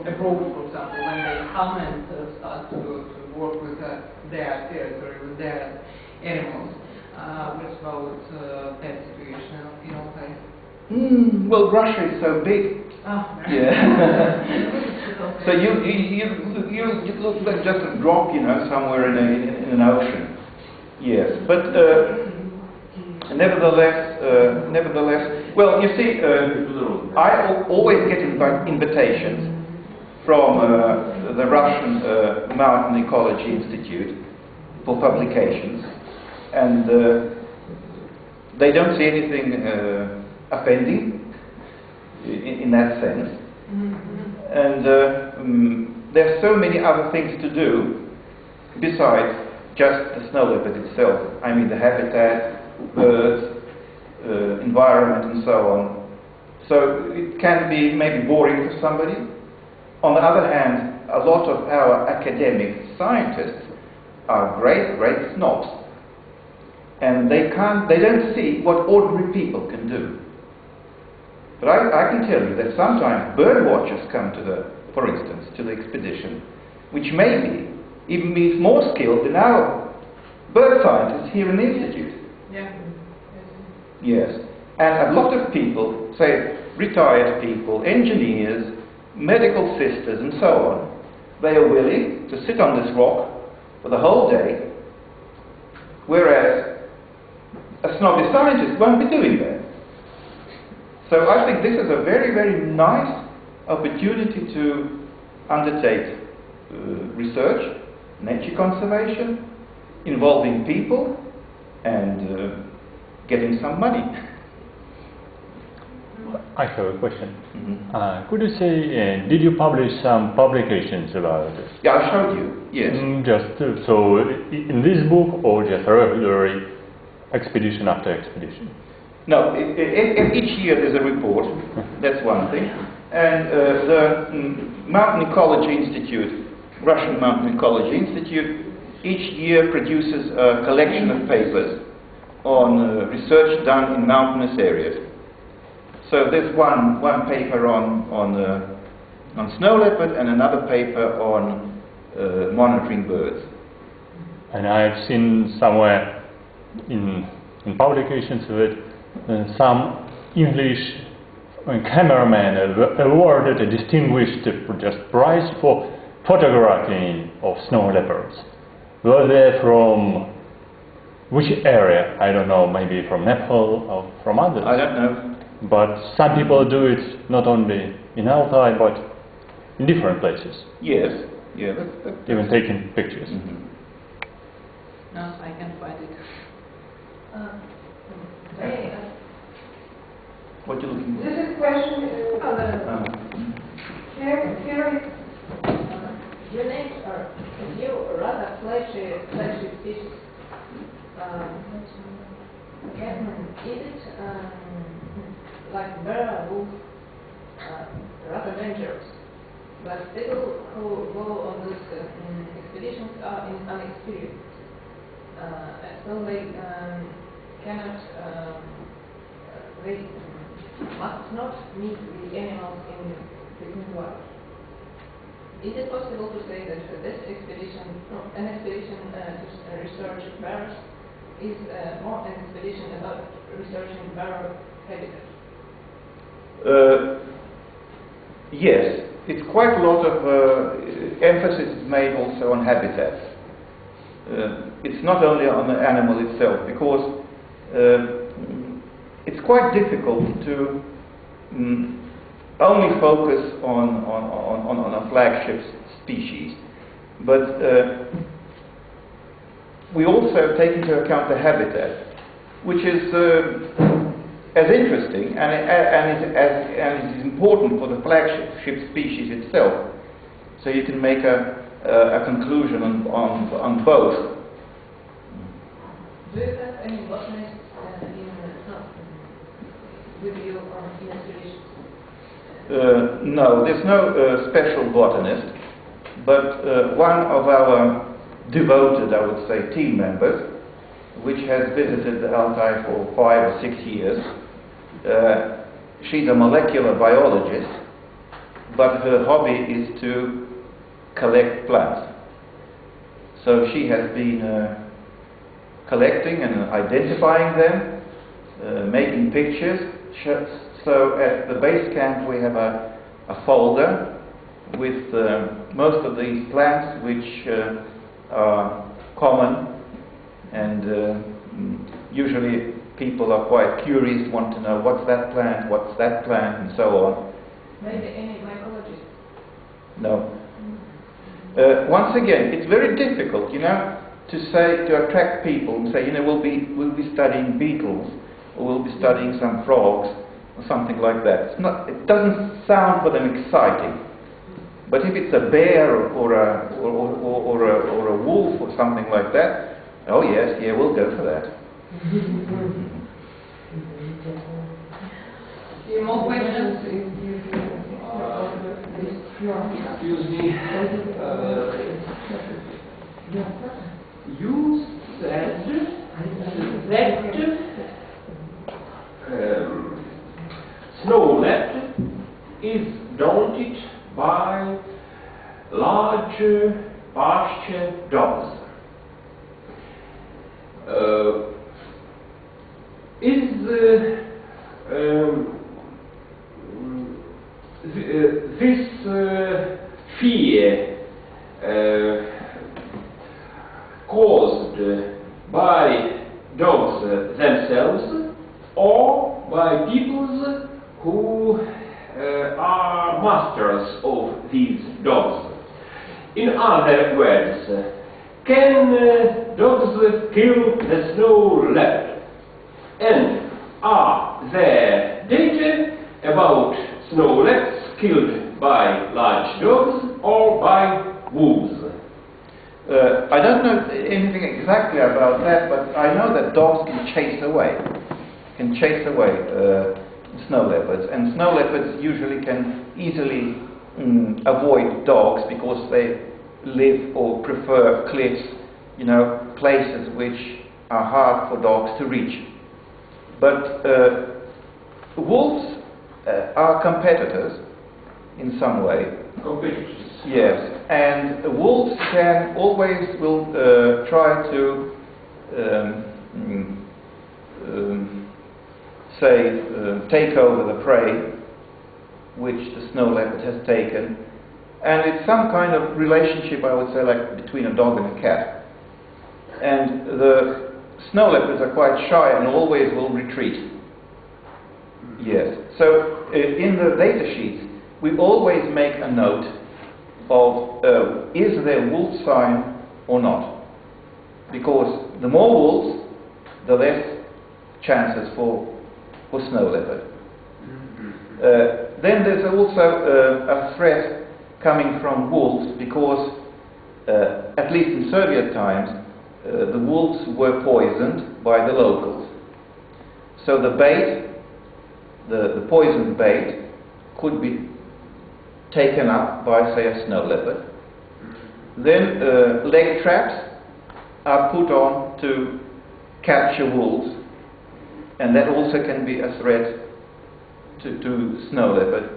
abroad, for example, when they come and start to work with their territory, with their animals. What about that situation in Altai? Well, Russia is so big. Yeah. So you look like just a drop, you know, somewhere in an ocean. Yes, but nevertheless, well, you see, I always get invitations from the Russian Mountain Ecology Institute for publications, and they don't see anything offending in that sense. And there's so many other things to do besides just the snow leopard itself. I mean, the habitat, birds, environment, and so on. So it can be maybe boring for somebody. On the other hand, a lot of our academic scientists are great snobs, and they don't see what ordinary people can do. But I can tell you that sometimes bird watchers come to for instance, to the expedition, which maybe even means more skilled than our bird scientists here in the Institute. Yeah. Yes. And a lot of people, say retired people, engineers, medical sisters and so on, they are willing to sit on this rock for the whole day, whereas a snobby scientist won't be doing that. So I think this is a very, very nice opportunity to undertake research, nature conservation, involving people, and getting some money. I have a question. Could you say, did you publish some publications about this? Yeah, I showed you, yes. So in this book, or just regular expedition after expedition? No, each year there's a report, that's one thing. And the Mountain Ecology Institute, Russian Mountain Ecology Institute, each year produces a collection of papers on research done in mountainous areas. So there's one paper on snow leopard and another paper on monitoring birds. And I've seen somewhere in publications that some English cameraman awarded a distinguished just prize for photographing of snow leopards. Were they from which area? I don't know, maybe from Nepal or from others? I don't know. But some people do it not only in Altai but in different places. Yes, yeah. That's even taking pictures. No, I can find it. What are you looking for? This is question. Your names are rather flashy species. Is it like bear, wolf, rather dangerous? But people who go on these expeditions are inexperienced, so they cannot. They must not meet the animals in the wild. Is it possible to say that this expedition, an expedition to research bears, is more an expedition about researching bear habitat? Yes, it's quite a lot of emphasis is made also on habitats. It's not only on the animal itself, because it's quite difficult to only focus on a flagship species, but we also take into account the habitat, which is as interesting and is important for the flagship species itself. So you can make a conclusion on both. Do you have any botanists with you on expeditions? No, there's no special botanist, but one of our devoted, I would say, team members, which has visited the Altai for 5 or 6 years. She's a molecular biologist, but her hobby is to collect plants. So she has been collecting and identifying them, making pictures. So at the base camp we have a folder with most of these plants which are common, and usually people are quite curious, want to know what's that plant, and so on. Maybe any mycologist? No. Once again, it's very difficult, to attract people and say, we'll be studying beetles, or we'll be studying some frogs, or something like that. It doesn't sound for them exciting. But if it's a bear or a wolf or something like that, oh yes, yeah, we'll go for that. Any more questions? Excuse me. You said that snow leopard is daunted by large pasture dogs. Is this fear caused by dogs themselves or by people who are masters of these dogs? In other words, can dogs kill the snow leopard? And are there data about snow leopards killed by large dogs or by wolves? I don't know anything exactly about that, but I know that dogs can chase away snow leopards, and snow leopards usually can easily avoid dogs because they live or prefer cliffs, places which are hard for dogs to reach. But wolves are competitors in some way. Competitors. Yes, and wolves will try to take over the prey which the snow leopard has taken, and it's some kind of relationship, I would say, like between a dog and a cat. And the snow leopards are quite shy and always will retreat. Yes. So in the data sheets, we always make a note of is there wolf sign or not? Because the more wolves, the less chances for snow leopard. Then there's also a threat coming from wolves because, at least in Soviet times, the wolves were poisoned by the locals. So the bait, the poisoned bait, could be taken up by, say, a snow leopard. Then leg traps are put on to capture wolves, and that also can be a threat to snow leopard.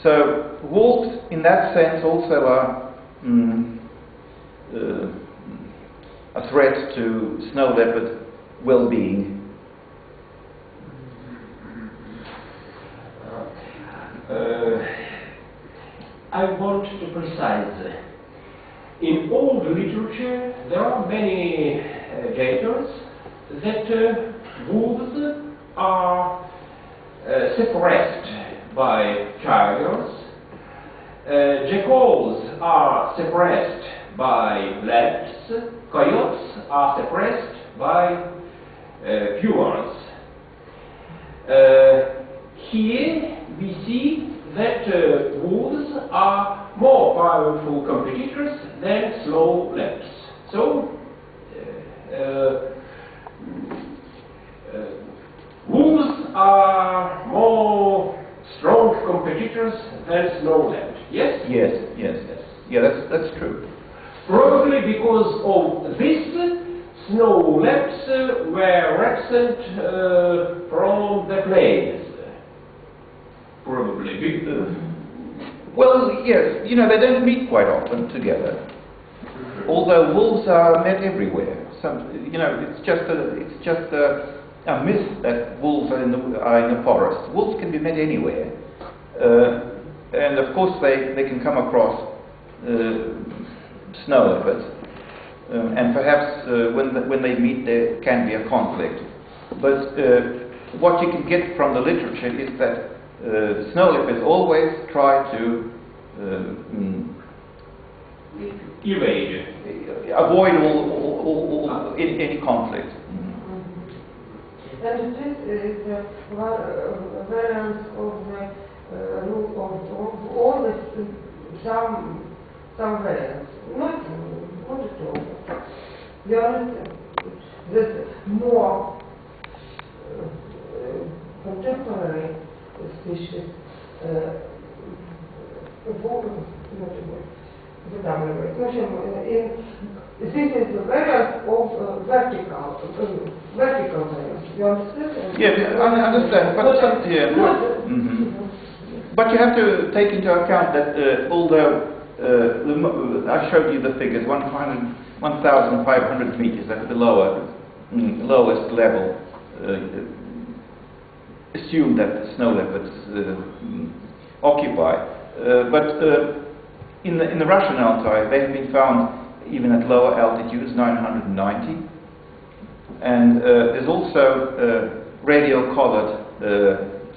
So wolves, in that sense, also are a threat to snow leopard well-being. I want to precise. In old literature, there are many data that wolves are suppressed by tigers, jackals are suppressed by leopards, coyotes are suppressed by pumas. Here we see that wolves are more powerful competitors than snow leopards. So wolves are more strong competitors than snow leopards. Yes? Yes. Yeah, that's true. Probably because of this, snow leopards were absent from the plains. Probably. Well, yes, you know, they don't meet quite often together. Although wolves are met everywhere. You know, it's just a myth that wolves are in the forest. Wolves can be met anywhere. And of course they can come across snow leopards. And perhaps when they meet there can be a conflict. But what you can get from the literature is that snow leopards always try to evade, avoid any conflict. And this is a variance of the rule of always some variance, not at all. You understand? There's more contemporary species this is the variance of vertical variance. You understand? Yes, I understand. But you have to take into account that although I showed you the figures, 1,500 meters at the lowest level, assume that snow leopards occupy. But in the Russian Altai, they have been found even at lower altitudes, 990. And there's also radio-collared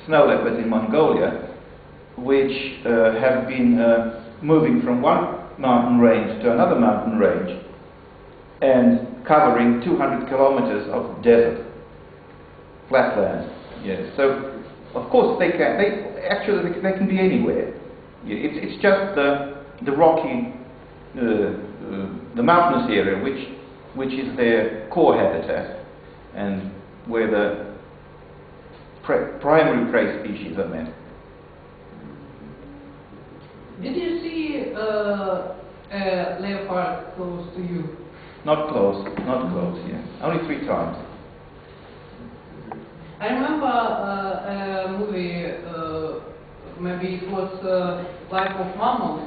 snow leopards in Mongolia, which have been moving from one mountain range to another mountain range and covering 200 kilometers of desert, flatland. Yes. So, of course, they can be anywhere. It's just the rocky, the mountainous area which is their core habitat and where the primary prey species are met. Did you see a leopard close to you? Not close, yeah. Only 3 times. I remember a movie, maybe it was Life of Mammals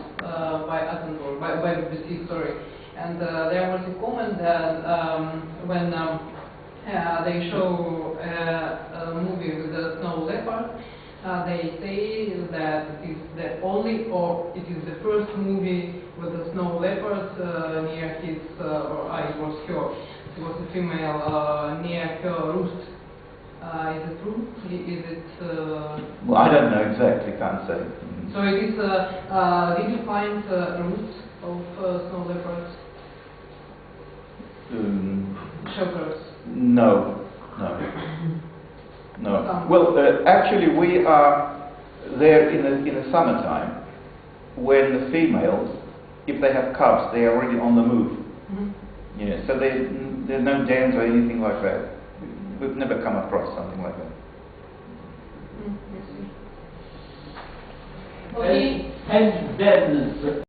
by Attenborough, by BBC, sorry. And there was a comment that when they show a movie with a snow leopard, they say that it is the only, or it is the first movie with a snow leopard near his, it was her, it was a female near her roost. Is it true? Is it? Well, I don't know exactly, can't say. So it is. Did you find roosts of snow leopards? Shelters? No. Well, actually, we are there in the summertime when the females, if they have cubs, they are already on the move. Yeah, so there's no dens or anything like that. We've never come across something like that. I see. Okay. And then